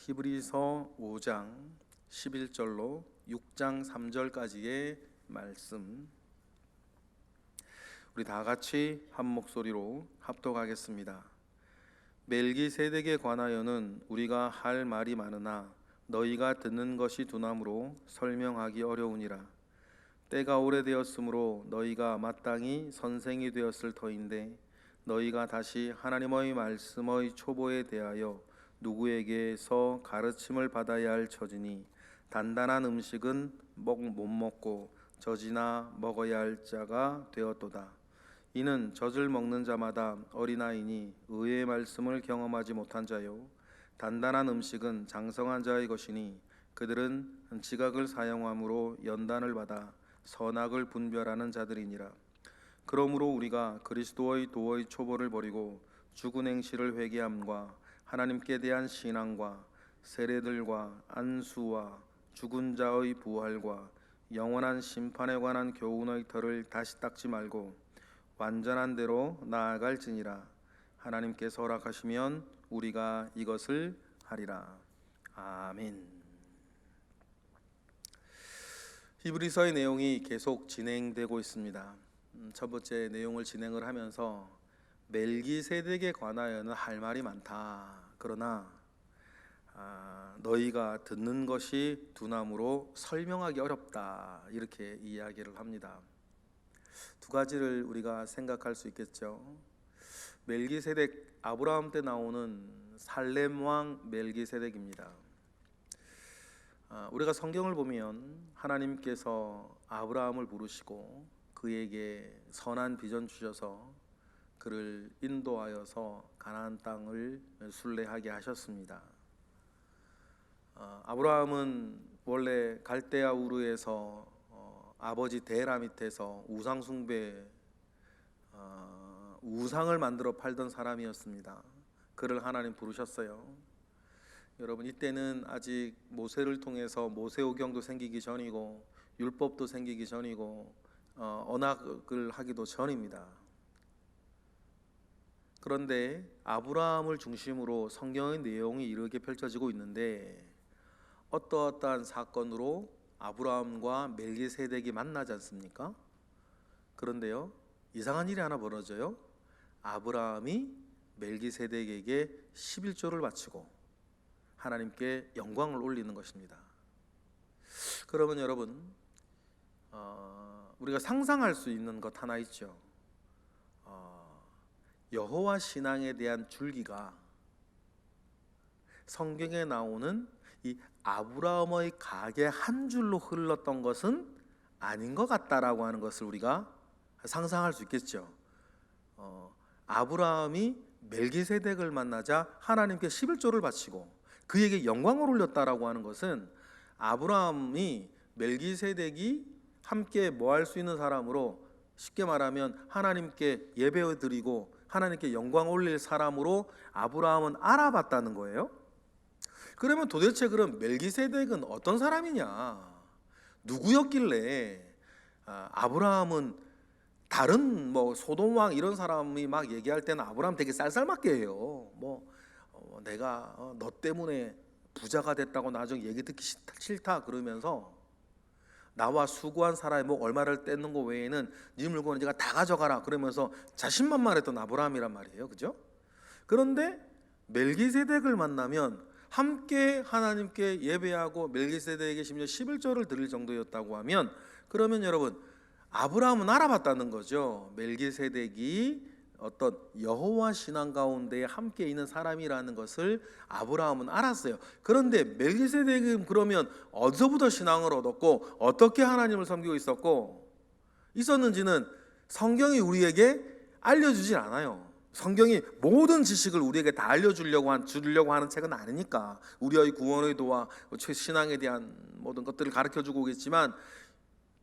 히브리서 5장 11절로 6장 3절까지의 말씀, 우리 다 같이 한 목소리로 합독하겠습니다. 멜기세덱에 관하여는 우리가 할 말이 많으나 너희가 듣는 것이 두나무로 설명하기 어려우니라. 때가 오래되었으므로 너희가 마땅히 선생이 되었을 터인데 너희가 다시 하나님의 말씀의 초보에 대하여 누구에게서 가르침을 받아야 할 처지니, 단단한 음식은 못 먹고 젖이나 먹어야 할 자가 되었도다. 이는 젖을 먹는 자마다 어린아이니 의의 말씀을 경험하지 못한 자요, 단단한 음식은 장성한 자의 것이니 그들은 지각을 사용함으로 연단을 받아 선악을 분별하는 자들이니라. 그러므로 우리가 그리스도의 도의 초보를 버리고 죽은 행실을 회개함과 하나님께 대한 신앙과 세례들과 안수와 죽은 자의 부활과 영원한 심판에 관한 교훈의 털을 다시 닦지 말고 완전한 대로 나아갈지니라. 하나님께서 허락하시면 우리가 이것을 하리라. 아멘. 히브리서의 내용이 계속 진행되고 있습니다. 첫 번째 내용을 진행을 하면서 멜기세덱에 관하여는 할 말이 많다. 그러나 너희가 듣는 것이 두나무로 설명하기 어렵다. 이렇게 이야기를 합니다. 두 가지를 우리가 생각할 수 있겠죠. 멜기세덱, 아브라함 때 나오는 살렘 왕 멜기세덱입니다. 우리가 성경을 보면 하나님께서 아브라함을 부르시고 그에게 선한 비전 주셔서 그를 인도하여서 가나안 땅을 순례하게 하셨습니다. 아브라함은 원래 갈대아 우르에서 아버지 데라 밑에서 우상 숭배, 우상을 만들어 팔던 사람이었습니다. 그를 하나님 부르셨어요. 여러분, 이때는 아직 모세를 통해서 모세오경도 생기기 전이고 율법도 생기기 전이고 언약을 하기도 전입니다. 그런데 아브라함을 중심으로 성경의 내용이 이렇게 펼쳐지고 있는데, 어떠한 사건으로 아브라함과 멜기세덱이 만나지 않습니까? 그런데요, 이상한 일이 하나 벌어져요. 아브라함이 멜기세덱에게 11조를 바치고 하나님께 영광을 올리는 것입니다. 그러면 여러분, 우리가 상상할 수 있는 것 하나 있죠. 여호와 신앙에 대한 줄기가 성경에 나오는 이 아브라함의 가게 한 줄로 흘렀던 것은 아닌 것 같다라고 하는 것을 우리가 상상할 수 있겠죠. 아브라함이 멜기세덱을 만나자 하나님께 11조를 바치고 그에게 영광을 올렸다라고 하는 것은 아브라함이 멜기세덱이 함께 뭐 할 수 있는 사람으로, 쉽게 말하면 하나님께 예배 드리고 하나님께 영광 올릴 사람으로 아브라함은 알아봤다는 거예요. 그러면 도대체 그럼 멜기세덱은 어떤 사람이냐, 누구였길래 아브라함은 다른 소돔 왕 이런 사람이 막 얘기할 때는 아브라함 되게 쌀쌀맞게 해요. 내가 너 때문에 부자가 됐다고 나중에 얘기 듣기 싫다 그러면서 나와 수고한 사람의 목 얼마를 떼는 거 외에는 네 물건은 네가 다 가져가라 그러면서 자신만만했던 아브라함이란 말이에요. 그죠? 그런데 멜기세덱을 만나면 함께 하나님께 예배하고 멜기세덱에게 심지어 11조를 드릴 정도였다고 하면, 그러면 여러분, 아브라함은 알아봤다는 거죠. 멜기세덱이 어떤 여호와 신앙 가운데 함께 있는 사람이라는 것을 아브라함은 알았어요. 그런데 멜기세덱은 그러면 어디서부터 신앙을 얻었고 어떻게 하나님을 섬기고 있었는지는 성경이 우리에게 알려주질 않아요. 성경이 모든 지식을 우리에게 다 주려고 하는 책은 아니니까, 우리의 구원의 도와 신앙에 대한 모든 것들을 가르쳐주고 오겠지만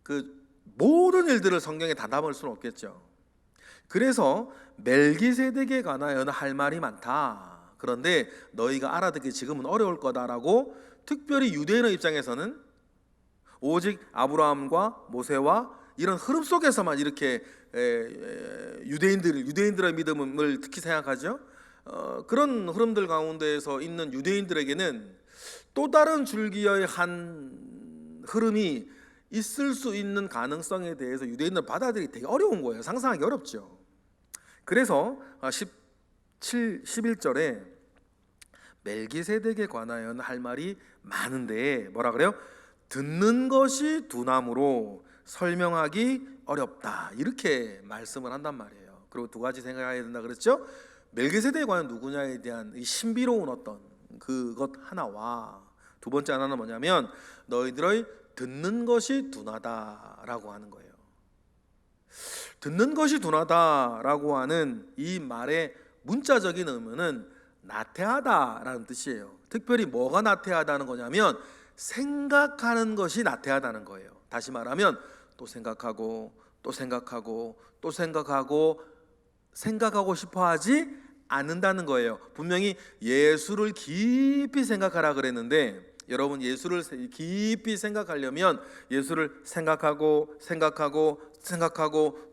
그 모든 일들을 성경에 다 담을 수는 없겠죠. 그래서 멜기세덱에 관하여는 할 말이 많다. 그런데 너희가 알아듣기 지금은 어려울 거다라고, 특별히 유대인의 입장에서는 오직 아브라함과 모세와 이런 흐름 속에서만 이렇게 유대인들의 믿음을 특히 생각하죠. 그런 흐름들 가운데에서 있는 유대인들에게는 또 다른 줄기의 한 흐름이 있을 수 있는 가능성에 대해서 유대인들은 받아들이기 되게 어려운 거예요. 상상하기 어렵죠. 그래서 11절에 멜기세덱에 관하여는 할 말이 많은데 뭐라 그래요? 듣는 것이 둔함으로 설명하기 어렵다, 이렇게 말씀을 한단 말이에요. 그리고 두 가지 생각해야 된다 그랬죠. 멜기세덱이 과연 누구냐에 대한 이 신비로운 어떤 그것 하나와 두 번째 하나는 뭐냐면 너희들의 듣는 것이 둔하다라고 하는 거예요. 듣는 것이 둔하다라고 하는 이 말의 문자적인 의미는 나태하다라는 뜻이에요. 특별히 뭐가 나태하다는 거냐면 생각하는 것이 나태하다는 거예요. 다시 말하면 또 생각하고 또 생각하고 또 생각하고 싶어 하지 않는다는 거예요. 분명히 예수를 깊이 생각하라 그랬는데 여러분, 예수를 깊이 생각하려면 예수를 생각하고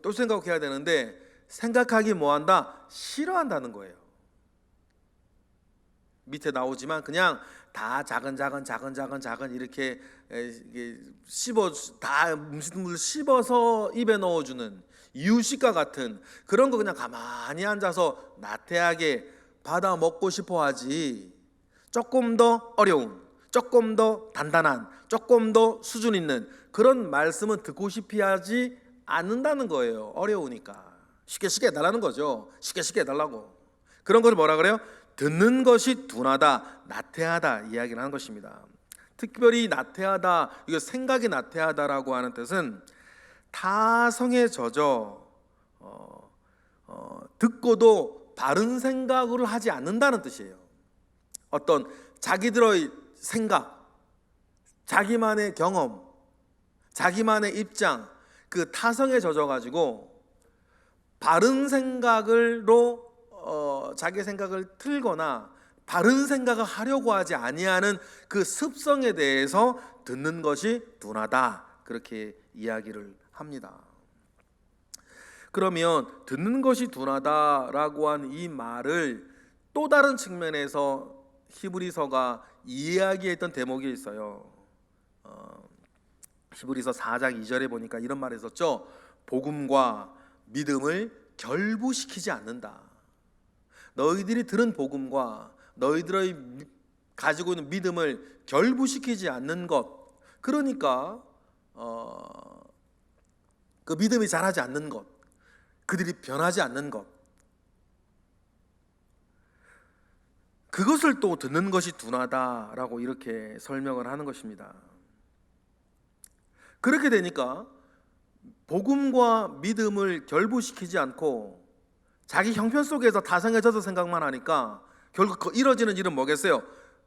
또 생각해야 되는데 생각하기 뭐한다? 싫어한다는 거예요. 밑에 나오지만 그냥 다 작은 이렇게 다 음식물 씹어서 입에 넣어주는 이유식과 같은 그런 거 그냥 가만히 앉아서 나태하게 받아 먹고 싶어 하지, 조금 더 어려운, 조금 더 단단한, 조금 더 수준 있는 그런 말씀은 듣고 싶어 하지 않는다는 거예요. 어려우니까 쉽게 해달라는 거죠. 쉽게 해달라고. 그런 걸 뭐라 그래요? 듣는 것이 둔하다, 나태하다 이야기를 하는 것입니다. 특별히 나태하다, 이거 생각이 나태하다라고 하는 뜻은 타성에 젖어 듣고도 바른 생각을 하지 않는다는 뜻이에요. 어떤 자기들의 생각, 자기만의 경험, 자기만의 입장, 그 타성에 젖어가지고 바른 생각으로 자기 생각을 틀거나 바른 생각을 하려고 하지 아니하는 그 습성에 대해서 듣는 것이 둔하다, 그렇게 이야기를 합니다. 그러면 듣는 것이 둔하다라고 한 이 말을 또 다른 측면에서 히브리서가 이야기했던 대목이 있어요. 히브리서 4장 2절에 보니까 이런 말이 있었죠. 복음과 믿음을 결부시키지 않는다. 너희들이 들은 복음과 너희들의 가지고 있는 믿음을 결부시키지 않는 것, 그러니까 그 믿음이 자라지 않는 것, 그들이 변하지 않는 것, 그것을 또 듣는 것이 둔하다라고 이렇게 설명을 하는 것입니다. 그렇게 되니까 복음과 믿음을 결부시키지 않고 자기 형편 속에서 다성해져서 생각만 하니까 결국 이뤄지는 일은 뭐겠어요?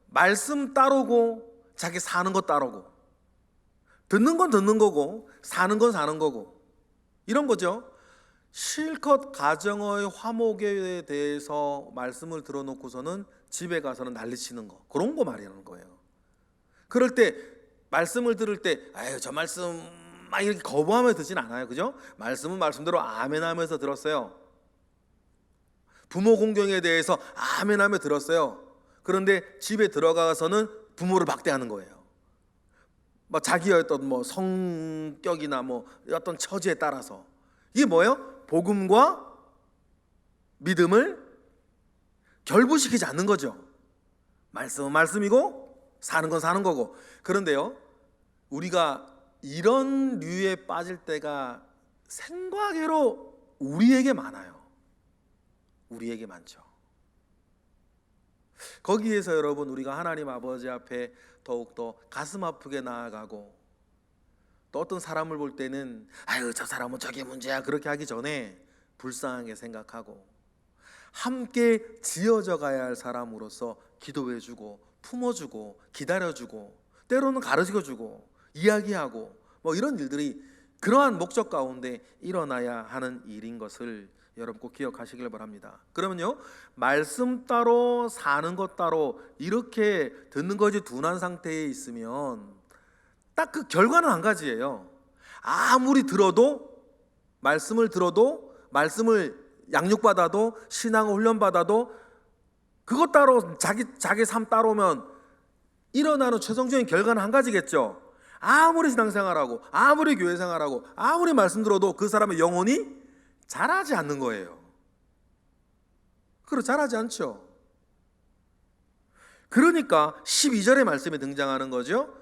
말씀 따르고 자기 사는 것 따르고, 듣는 건 듣는 거고 사는 건 사는 거고, 이런 거죠. 실컷 가정의 화목에 대해서 말씀을 들어놓고서는 집에 가서는 난리치는 거, 그런 거 말이라는 거예요. 그럴 때 말씀을 들을 때 아유 저 말씀 막 이렇게 거부하며 듣진 않아요. 그죠? 말씀은 말씀대로 아멘 하면서 들었어요. 부모 공경에 대해서 아멘 하며 들었어요. 그런데 집에 들어가서는 부모를 박대하는 거예요. 뭐 자기의 어떤 뭐 성격이나 뭐 어떤 처지에 따라서. 이게 뭐예요? 복음과 믿음을 결부시키지 않는 거죠. 말씀은 말씀이고 사는 건 사는 거고. 그런데요, 우리가 이런 류에 빠질 때가 생각외로 우리에게 많아요. 우리에게 많죠. 거기에서 여러분, 우리가 하나님 아버지 앞에 더욱더 가슴 아프게 나아가고, 또 어떤 사람을 볼 때는 아유 저 사람은 저게 문제야, 그렇게 하기 전에 불쌍하게 생각하고 함께 지어져 가야 할 사람으로서 기도해주고 품어주고 기다려주고 때로는 가르쳐주고 이야기하고 뭐 이런 일들이 그러한 목적 가운데 일어나야 하는 일인 것을 여러분 꼭 기억하시길 바랍니다. 그러면요, 말씀 따로 사는 것 따로 이렇게 듣는 것이 둔한 상태에 있으면 딱 그 결과는 한 가지예요. 아무리 들어도, 말씀을 들어도, 말씀을 양육받아도, 신앙을 훈련받아도 그것 따로 자기 삶 따로면 일어나는 최종적인 결과는 한 가지겠죠. 아무리 신앙생활하고 아무리 교회생활하고 아무리 말씀 들어도 그 사람의 영혼이 자라지 않는 거예요. 그리고 자라지 않죠. 그러니까 12절의 말씀이 등장하는 거죠.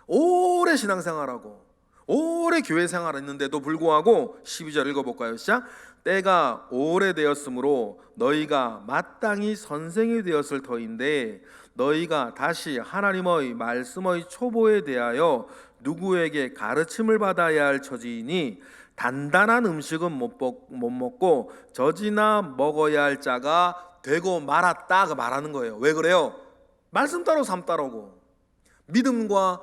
오래 신앙생활하고 오래 교회생활을 했는데도 불구하고 12절 읽어볼까요? 시작. 때가 오래되었으므로 너희가 마땅히 선생이 되었을 터인데 너희가 다시 하나님의 말씀의 초보에 대하여 누구에게 가르침을 받아야 할 처지이니 단단한 음식은 못 먹고 젖이나 먹어야 할 자가 되고 말았다 그 말하는 거예요. 왜 그래요? 말씀 따로 삶 따르고 믿음과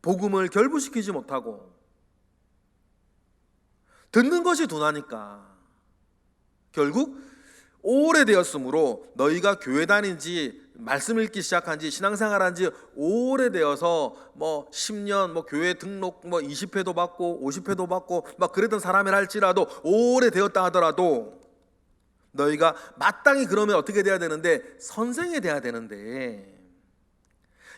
복음을 결부시키지 못하고 듣는 것이 둔하니까 결국 오래되었으므로 너희가 교회 다닌 지 말씀 읽기 시작한 지 신앙생활한 지 오래되어서 뭐 10년 뭐 교회 등록 뭐 20회도 받고 50회도 받고 막 그랬던 사람이라 할지라도 오래되었다 하더라도 너희가 마땅히 그러면 어떻게 돼야 되는데 선생이 돼야 되는데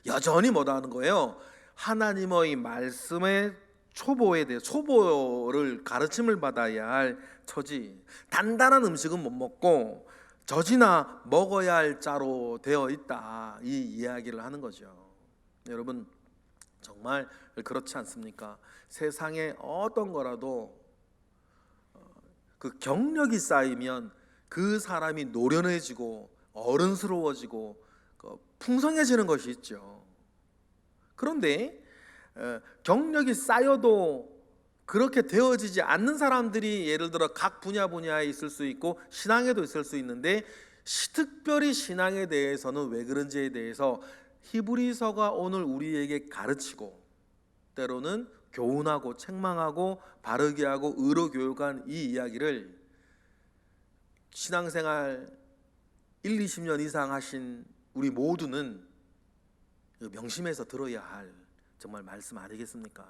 여전히 뭐다 하는 거예요. 하나님의 말씀의 초보에 대해 초보를 가르침을 받아야 할 처지 단단한 음식은 못 먹고 젖이나 먹어야 할 자로 되어 있다 이 이야기를 하는 거죠. 여러분 정말 그렇지 않습니까? 세상에 어떤 거라도 그 경력이 쌓이면 그 사람이 노련해지고 어른스러워지고 풍성해지는 것이 있죠. 그런데 경력이 쌓여도 그렇게 되어지지 않는 사람들이 예를 들어 각 분야에 있을 수 있고 신앙에도 있을 수 있는데 특별히 신앙에 대해서는 왜 그런지에 대해서 히브리서가 오늘 우리에게 가르치고 때로는 교훈하고 책망하고 바르게 하고 의로 교육한 이 이야기를 신앙생활 1, 20년 이상 하신 우리 모두는 명심해서 들어야 할 정말 말씀 아니겠습니까?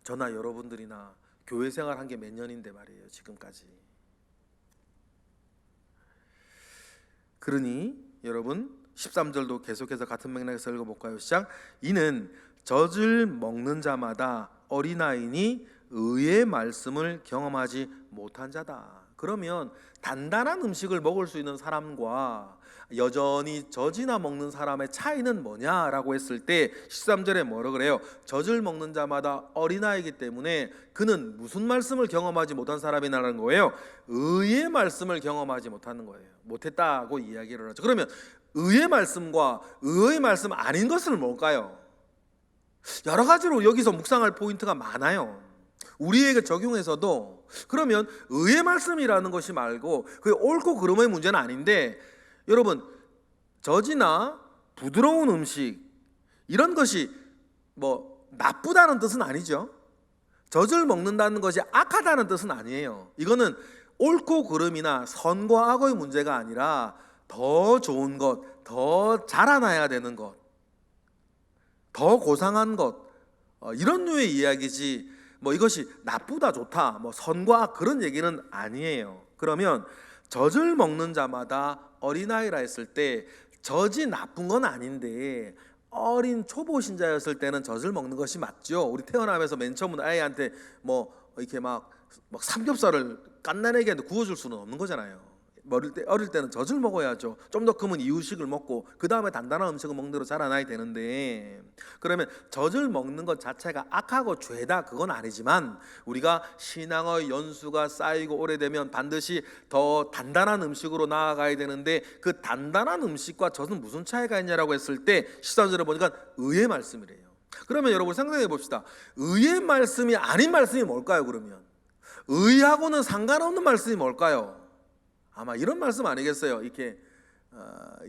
저나 여러분들이나 교회 생활 한 게 몇 년인데 말이에요 지금까지. 그러니 여러분 13절도 계속해서 같은 맥락에서 읽어볼까요? 시작. 이는 젖을 먹는 자마다 어린아이니 의의 말씀을 경험하지 못한 자다. 그러면 단단한 음식을 먹을 수 있는 사람과 여전히 젖이나 먹는 사람의 차이는 뭐냐라고 했을 때 13절에 뭐라 그래요? 젖을 먹는 자마다 어린아이기 때문에 그는 무슨 말씀을 경험하지 못한 사람이라는 거예요? 의의 말씀을 경험하지 못하는 거예요. 못했다고 이야기를 하죠. 그러면 의의 말씀과 의의 말씀 아닌 것은 뭘까요? 여러 가지로 여기서 묵상할 포인트가 많아요. 우리에게 적용해서도 그러면 의의 말씀이라는 것이 말고 그 옳고 그름의 문제는 아닌데 여러분 젖이나 부드러운 음식 이런 것이 뭐 나쁘다는 뜻은 아니죠. 젖을 먹는다는 것이 악하다는 뜻은 아니에요. 이거는 옳고 그름이나 선과 악의 문제가 아니라 더 좋은 것, 더 자라나야 되는 것, 더 고상한 것 이런 류의 이야기지 뭐 이것이 나쁘다 좋다 뭐 선과 악 그런 얘기는 아니에요. 그러면 젖을 먹는 자마다 어린아이라 했을 때 젖이 나쁜 건 아닌데 어린 초보 신자였을 때는 젖을 먹는 것이 맞죠. 우리 태어나면서 맨 처음 아이한테 뭐 이렇게 막 삼겹살을 갓난애기한테 구워줄 수는 없는 거잖아요. 어릴 때는 젖을 먹어야죠. 좀 더 크면 이유식을 먹고 그 다음에 단단한 음식을 먹는 대로 자라나야 되는데 그러면 젖을 먹는 것 자체가 악하고 죄다 그건 아니지만 우리가 신앙의 연수가 쌓이고 오래되면 반드시 더 단단한 음식으로 나아가야 되는데 그 단단한 음식과 젖은 무슨 차이가 있냐라고 했을 때 13절에 보니까 의의 말씀이래요. 그러면 여러분 생각해 봅시다. 의의 말씀이 아닌 말씀이 뭘까요? 그러면 의하고는 상관없는 말씀이 뭘까요? 아마 이런 말씀 아니겠어요? 이렇게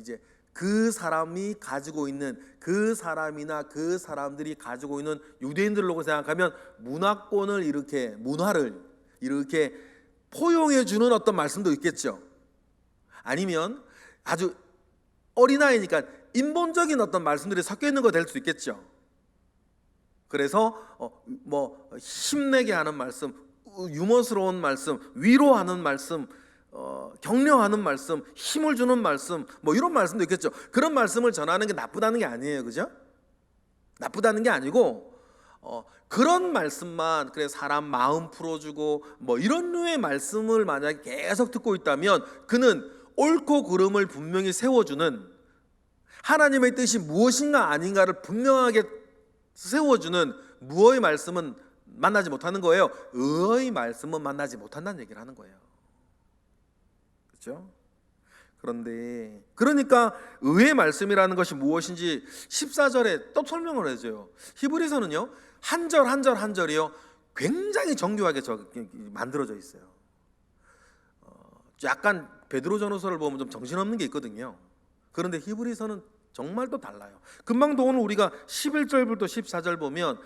이제 그 사람이 가지고 있는 그 사람이나 그 사람들이 가지고 있는 유대인들로 생각하면 문화권을 이렇게 문화를 이렇게 포용해 주는 어떤 말씀도 있겠죠. 아니면 아주 어린아이니까 인본적인 어떤 말씀들이 섞여 있는 거 될 수 있겠죠. 그래서 뭐 힘내게 하는 말씀, 유머스러운 말씀, 위로하는 말씀 격려하는 말씀, 힘을 주는 말씀, 뭐 이런 말씀도 있겠죠. 그런 말씀을 전하는 게 나쁘다는 게 아니에요, 그죠? 나쁘다는 게 아니고 그런 말씀만, 그래 사람 마음 풀어주고 뭐 이런 류의 말씀을 만약에 계속 듣고 있다면 그는 옳고 그름을 분명히 세워주는, 하나님의 뜻이 무엇인가 아닌가를 분명하게 세워주는 무어의 말씀은 만나지 못하는 거예요. 의의 말씀은 만나지 못한다는 얘기를 하는 거예요. 그렇죠? 그런데 그러니까 의의 말씀이라는 것이 무엇인지 14절에 또 설명을 해줘요. 히브리서는요, 한 절 한 절 한 절이요 굉장히 정교하게 만들어져 있어요. 약간 베드로전후서를 보면 좀 정신없는 게 있거든요. 그런데 히브리서는 정말 또 달라요. 금방도 오늘 우리가 11절부터 14절 보면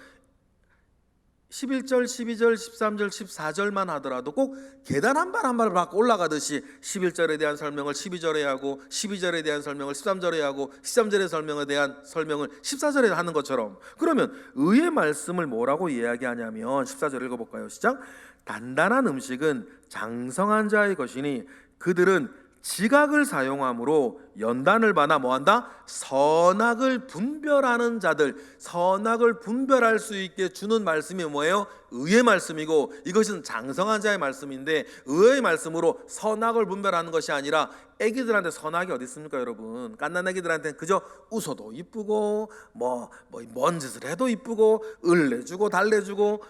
11절, 12절, 13절, 14절만 하더라도 꼭 계단 한 발 한 발을 밟고 올라가듯이 11절에 대한 설명을 12절에 하고 12절에 대한 설명을 13절에 하고 13절의 설명에 대한 설명을 14절에 하는 것처럼, 그러면 의의 말씀을 뭐라고 이야기하냐면 14절 읽어볼까요? 시작. 단단한 음식은 장성한 자의 것이니 그들은 지각을 사용함으로 연단을 받아 뭐한다? 선악을 분별하는 자들, 선악을 분별할 수 있게 주는 말씀이 뭐예요? 의의 말씀이고, 이것은 장성한 자의 말씀인데, 의의 말씀으로 선악을 분별하는 것이 아니라, 애기들한테 선악이 어디 있습니까 여러분? 갓난 애기들한테는 그저 웃어도 이쁘고 뭔 짓을 해도 이쁘고 을내주고 달래주고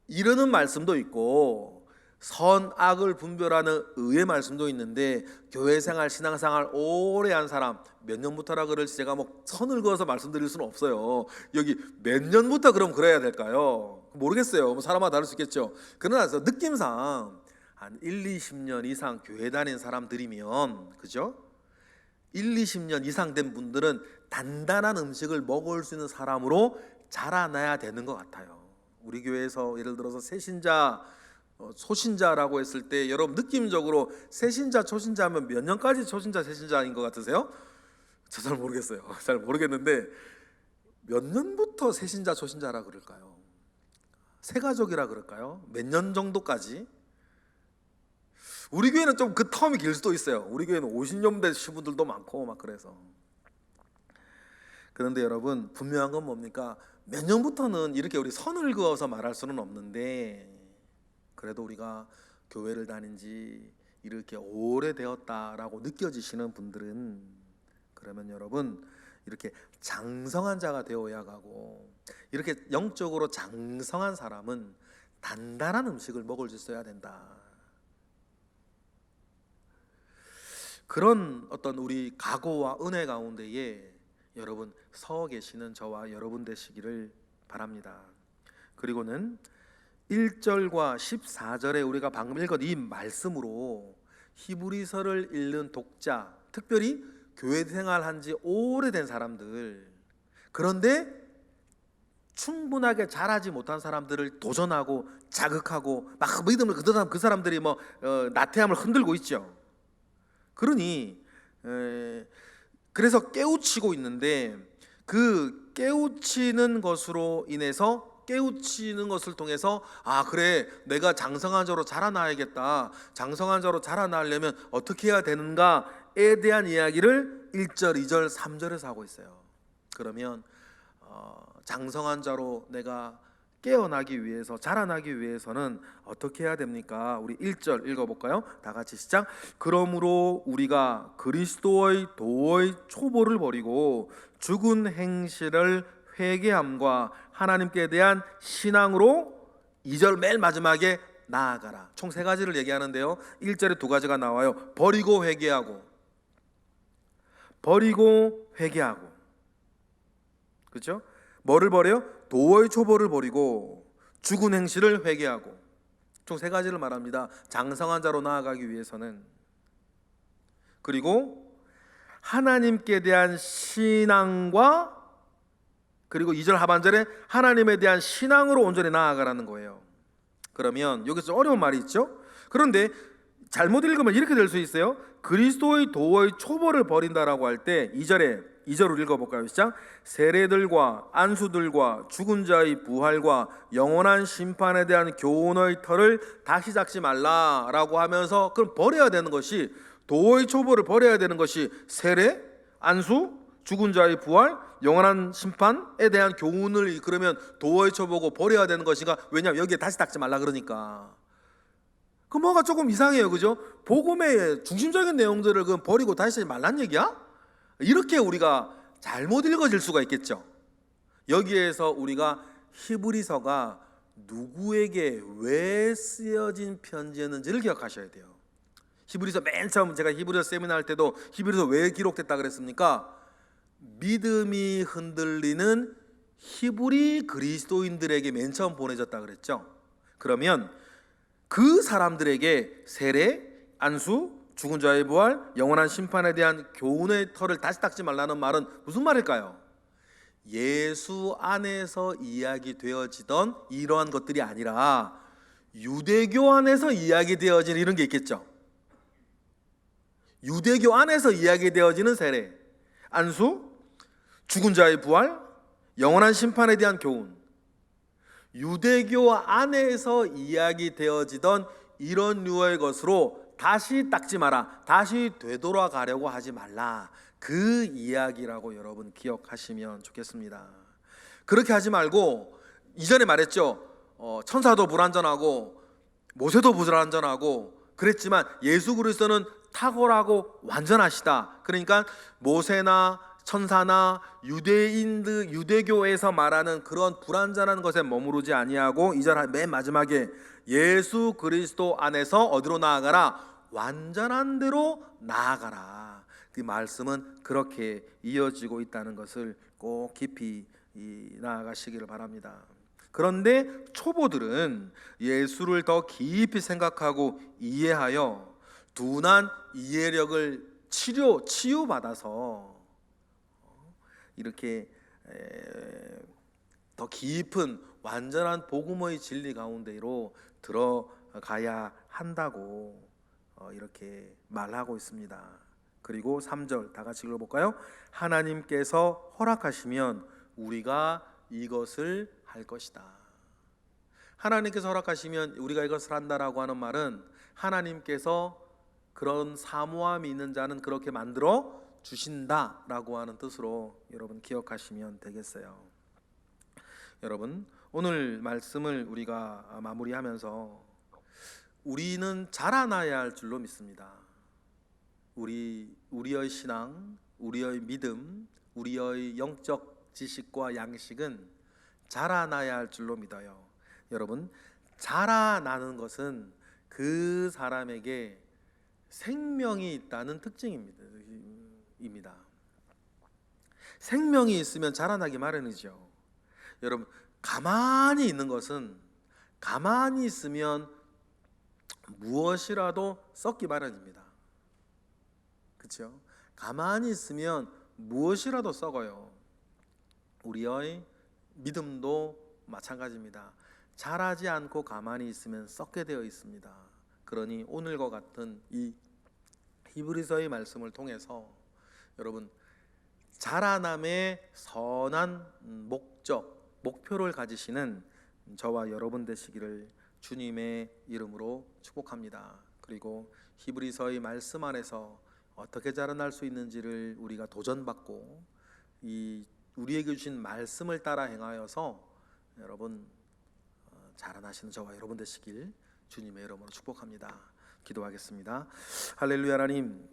이러는 말씀도 있고, 선악을 분별하는 의의 말씀도 있는데, 교회생활 신앙생활 오래 한 사람, 몇 년부터라 그럴지 제가 뭐 선을 그어서 말씀드릴 수는 없어요. 여기 몇 년부터 그럼 그래야 될까요? 모르겠어요. 뭐 사람마다 다를 수 있겠죠. 그러나 느낌상 한 1, 20년 이상 교회 다닌 사람들이면, 그죠? 1, 20년 이상 된 분들은 단단한 음식을 먹을 수 있는 사람으로 자라나야 되는 것 같아요. 우리 교회에서 예를 들어서 새신자, 초신자라고 했을 때 여러분 느낌적으로 새신자, 초신자 하면 몇 년까지 초신자, 새신자인 것 같으세요? 저 잘 모르겠어요. 잘 모르겠는데 몇 년부터 새신자, 초신자라 그럴까요? 새가족이라 그럴까요? 몇 년 정도까지? 우리 교회는 좀 그 텀이 길 수도 있어요. 우리 교회는 50년 되신 분들도 많고 막 그래서. 그런데 여러분 분명한 건 뭡니까? 몇 년부터는 이렇게 우리 선을 그어서 말할 수는 없는데, 그래도 우리가 교회를 다닌 지 이렇게 오래되었다라고 느껴지시는 분들은, 그러면 여러분 이렇게 장성한 자가 되어야 하고, 이렇게 영적으로 장성한 사람은 단단한 음식을 먹을 수 있어야 된다. 그런 어떤 우리 각오와 은혜 가운데에 여러분 서 계시는 저와 여러분 되시기를 바랍니다. 그리고는 1절과 14절에 우리가 방금 읽은 이 말씀으로 히브리서를 읽는 독자, 특별히 교회 생활한 지 오래된 사람들, 그런데 충분하게 잘하지 못한 사람들을 도전하고 자극하고 막 믿음을 그 사람들이 나태함을 흔들고 있죠. 그러니 그래서 깨우치고 있는데, 그 깨우치는 것으로 인해서, 깨우치는 것을 통해서 그래 내가 장성한 자로 자라나야겠다, 장성한 자로 자라나려면 어떻게 해야 되는가에 대한 이야기를 1절, 2절, 3절에서 하고 있어요. 그러면 장성한 자로 내가 깨어나기 위해서, 자라나기 위해서는 어떻게 해야 됩니까? 우리 1절 읽어볼까요? 다 같이 시작. 그러므로 우리가 그리스도의 도의 초보를 버리고 죽은 행실을 회개함과 하나님께 대한 신앙으로, 2절 맨 마지막에 나아가라. 총 3가지를 얘기하는데요, 1절에 2가지가 나와요. 버리고 회개하고, 버리고 회개하고. 그렇죠? 뭐를 버려요? 도의 초보를 버리고 죽은 행실을 회개하고. 총 3가지를 말합니다. 장성한 자로 나아가기 위해서는. 그리고 하나님께 대한 신앙과, 그리고 2절 하반절에 하나님에 대한 신앙으로 온전히 나아가라는 거예요. 그러면 여기서 어려운 말이 있죠. 그런데 잘못 읽으면 이렇게 될 수 있어요. 그리스도의 도의 초보를 버린다라고 할 때 2절에 2절을 읽어볼까요? 시작. 세례들과 안수들과 죽은 자의 부활과 영원한 심판에 대한 교훈의 털을 다시 잡지 말라라고 하면서, 그럼 버려야 되는 것이, 도의 초보를 버려야 되는 것이 세례, 안수, 죽은 자의 부활, 영원한 심판에 대한 교훈을, 그러면 도의 초보고 버려야 되는 것인가? 왜냐하면 여기에 다시 닦지 말라 그러니까. 그 뭐가 조금 이상해요, 그죠? 복음의 중심적인 내용들을 그 버리고 다시 말란 얘기야? 이렇게 우리가 잘못 읽어질 수가 있겠죠. 여기에서 우리가 히브리서가 누구에게 왜 쓰여진 편지였는지를 기억하셔야 돼요. 히브리서 맨 처음, 제가 히브리서 세미나 할 때도 히브리서 왜 기록됐다 그랬습니까? 믿음이 흔들리는 히브리 그리스도인들에게 맨 처음 보내졌다 그랬죠. 그러면 그 사람들에게 세례, 안수, 죽은 자의 부활, 영원한 심판에 대한 교훈의 털을 다시 닦지 말라는 말은 무슨 말일까요? 예수 안에서 이야기되어지던 이러한 것들이 아니라 유대교 안에서 이야기되어지는 이런 게 있겠죠. 유대교 안에서 이야기되어지는 세례, 안수, 죽은 자의 부활, 영원한 심판에 대한 교훈, 유대교 안에서 이야기되어지던 이런 류의 것으로 다시 닦지 마라, 다시 되돌아가려고 하지 말라, 그 이야기라고 여러분 기억하시면 좋겠습니다. 그렇게 하지 말고, 이전에 말했죠. 천사도 불완전하고 모세도 불완전하고 그랬지만 예수 그리스도는 탁월하고 완전하시다. 그러니까 모세나 천사나 유대교에서 말하는 그런 불완전한 것에 머무르지 아니하고, 2절 맨 마지막에 예수 그리스도 안에서 어디로 나아가라? 완전한 대로 나아가라. 그 말씀은 그렇게 이어지고 있다는 것을 꼭 깊이 나아가시기를 바랍니다. 그런데 초보들은 예수를 더 깊이 생각하고 이해하여 둔한 이해력을 치유받아서 이렇게 더 깊은 완전한 복음의 진리 가운데로 들어가야 한다고 이렇게 말하고 있습니다. 그리고 3절 다 같이 읽어볼까요? 하나님께서 허락하시면 우리가 이것을 할 것이다. 하나님께서 허락하시면 우리가 이것을 한다라고 하는 말은, 하나님께서 그런 사모함이 있는 자는 그렇게 만들어 주신다라고 하는 뜻으로 여러분 기억하시면 되겠어요. 여러분, 오늘 말씀을 우리가 마무리하면서 우리는 자라나야 할 줄로 믿습니다. 우리의 신앙, 우리의 믿음, 우리의 영적 지식과 양식은 자라나야 할 줄로 믿어요. 여러분, 자라나는 것은 그 사람에게 생명이 있다는 특징입니다. 생명이 있으면 자라나기 마련이죠. 여러분, 가만히 있는 것은, 가만히 있으면 무엇이라도 썩기 마련입니다. 그렇죠? 가만히 있으면 무엇이라도 썩어요. 우리의 믿음도 마찬가지입니다. 자라지 않고 가만히 있으면 썩게 되어 있습니다. 그러니 오늘과 같은 이 히브리서의 말씀을 통해서 여러분, 자라남의 선한 목표를 가지시는 저와 여러분 되시기를 주님의 이름으로 축복합니다. 그리고 히브리서의 말씀 안에서 어떻게 자라날 수 있는지를 우리가 도전받고 우리에게 주신 말씀을 따라 행하여서 여러분 자라나시는 저와 여러분 되시길 주님의 이름으로 축복합니다. 기도하겠습니다. 할렐루야. 하나님,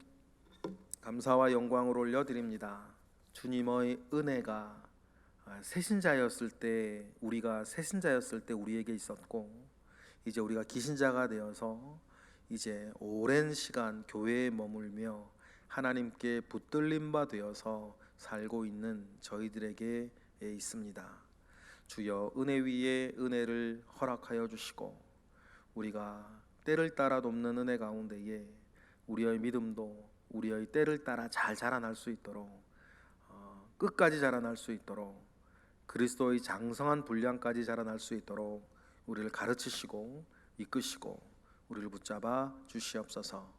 감사와 영광을 올려드립니다. 주님의 은혜가 새신자였을 때, 우리가 새신자였을 때 우리에게 있었고, 이제 우리가 기신자가 되어서 이제 오랜 시간 교회에 머물며 하나님께 붙들림 바 되어서 살고 있는 저희들에게 있습니다. 주여, 은혜 위에 은혜를 허락하여 주시고, 우리가 때를 따라 돕는 은혜 가운데에 우리의 믿음도 우리의 때를 따라 잘 자라날 수 있도록, 끝까지 자라날 수 있도록, 그리스도의 장성한 분량까지 자라날 수 있도록 우리를 가르치시고 이끄시고 우리를 붙잡아 주시옵소서.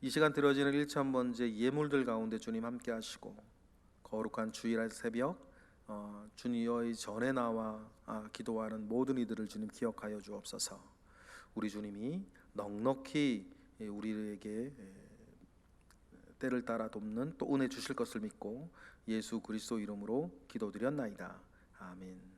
이 시간 들어지는 1,000번째 예물들 가운데 주님 함께 하시고 거룩한 주일날 새벽 주님의 전에 나와 기도하는 모든 이들을 주님 기억하여 주옵소서. 우리 주님이 넉넉히 우리에게 때를 따라 돕는 또 은혜 주실 것을 믿고 예수 그리스도 이름으로 기도드렸나이다. 아멘.